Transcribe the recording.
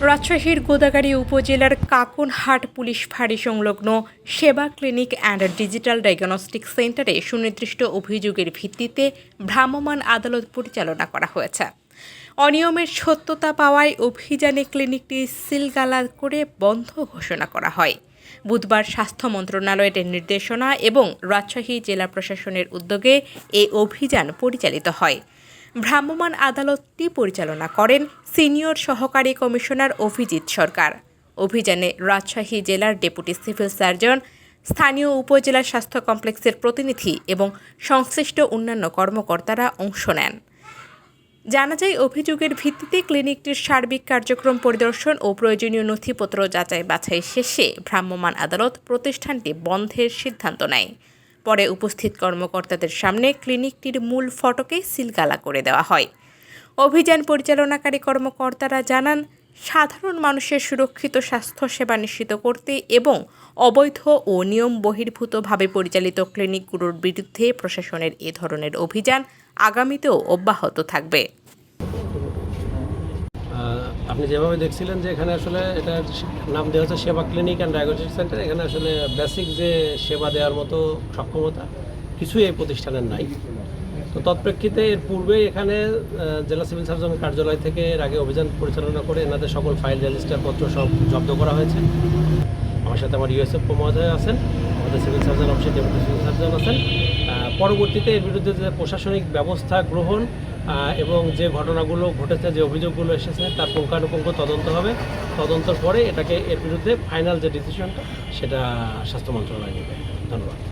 রাজশাহীর গোদাগাড়ী উপজেলার কাকুনহাট পুলিশ ফাঁড়ি সংলগ্ন সেবা ক্লিনিক অ্যান্ড ডিজিটাল ডায়াগনস্টিক সেন্টারে সুনির্দিষ্ট অভিযোগের ভিত্তিতে ভ্রাম্যমাণ আদালত পরিচালনা করা হয়েছে। অনিয়মের সত্যতা পাওয়ায় অভিযানে ক্লিনিকটি সিলগালা করে বন্ধ ঘোষণা করা হয়। বুধবার স্বাস্থ্য মন্ত্রণালয়ের নির্দেশনা এবং রাজশাহী জেলা প্রশাসনের উদ্যোগে এই অভিযান পরিচালিত হয়। ভ্রাম্যমাণ আদালতটি পরিচালনা করেন সিনিয়র সহকারী কমিশনার অভিজিৎ সরকার। অভিযানে রাজশাহী জেলার ডেপুটি সিভিল সার্জন, স্থানীয় উপজেলা স্বাস্থ্য কমপ্লেক্সের প্রতিনিধি এবং সংশ্লিষ্ট অন্যান্য কর্মকর্তারা অংশ নেন। জানা যায়, অভিযোগের ভিত্তিতে ক্লিনিকটির সার্বিক কার্যক্রম পরিদর্শন ও প্রয়োজনীয় নথিপত্র যাচাই বাছাই শেষে ভ্রাম্যমাণ আদালত প্রতিষ্ঠানটি বন্ধের সিদ্ধান্ত নেয়। পরে উপস্থিত কর্মকর্তাদের সামনে ক্লিনিকটির মূল ফটকে সিলগালা করে দেওয়া হয়। অভিযান পরিচালনাকারী কর্মকর্তারা জানান, সাধারণ মানুষের সুরক্ষিত স্বাস্থ্যসেবা নিশ্চিত করতে এবং অবৈধ ও নিয়ম বহির্ভূতভাবে পরিচালিত ক্লিনিকগুলোর বিরুদ্ধে প্রশাসনের এ ধরনের অভিযান আগামীতেও অব্যাহত থাকবে। আপনি যেভাবে দেখছিলেন যে এখানে আসলে এটা নাম দেওয়া হচ্ছে সেবা ক্লিনিক অ্যান্ড ডায়াগনস্টিক সেন্টার, এখানে আসলে বেসিক যে সেবা দেওয়ার মতো সক্ষমতা কিছুই এই প্রতিষ্ঠানের নাই। তো তৎপ্রেক্ষিতে এর পূর্বে এখানে জেলা সিভিল সার্জনের কার্যালয় থেকে এর আগে অভিযান পরিচালনা করে এনাদের সকল ফাইল রেজিস্টারপত্র সব জব্দ করা হয়েছে। আমার সাথে আমার ইউএসএফ মহোদয় আছেন, আমাদের সিভিল সার্জন অফিসের ডেপুটি সিভিল সার্জন আছেন। পরবর্তীতে এর বিরুদ্ধে যে প্রশাসনিক ব্যবস্থা গ্রহণ এবং যে ঘটনাগুলো ঘটেছে, যে অভিযোগগুলো এসেছে তার পুঙ্খানুপুঙ্খ তদন্ত হবে। তদন্তের পরে এটাকে এর বিরুদ্ধে ফাইনাল যে ডিসিশনটা সেটা স্বাস্থ্য মন্ত্রণালয় নেবে। ধন্যবাদ।